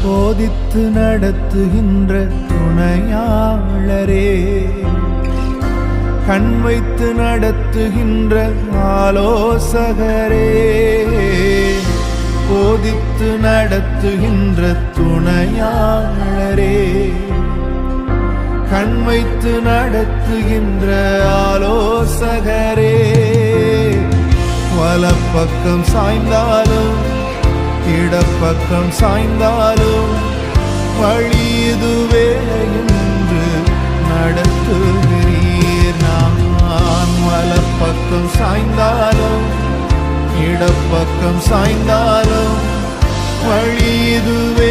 போதித்து நடத்துகின்ற துணையாளரே, கண் வைத்து நடத்துகின்ற ஆலோசகரே, போதித்து நடத்துகின்ற துணையாளரே, கண் வைத்து நடத்துகின்ற ஆலோசகரே. வலப்பக்கம் சாய்ந்தாலும் இடப்பக்கம் சாய்ந்தாலும் வழி இதுவே என்று நடத்துகிறீர். நான் வலப்பக்கம் சாய்ந்தாலும் இடப்பக்கம் சாய்ந்தாலும் வழி இதுவே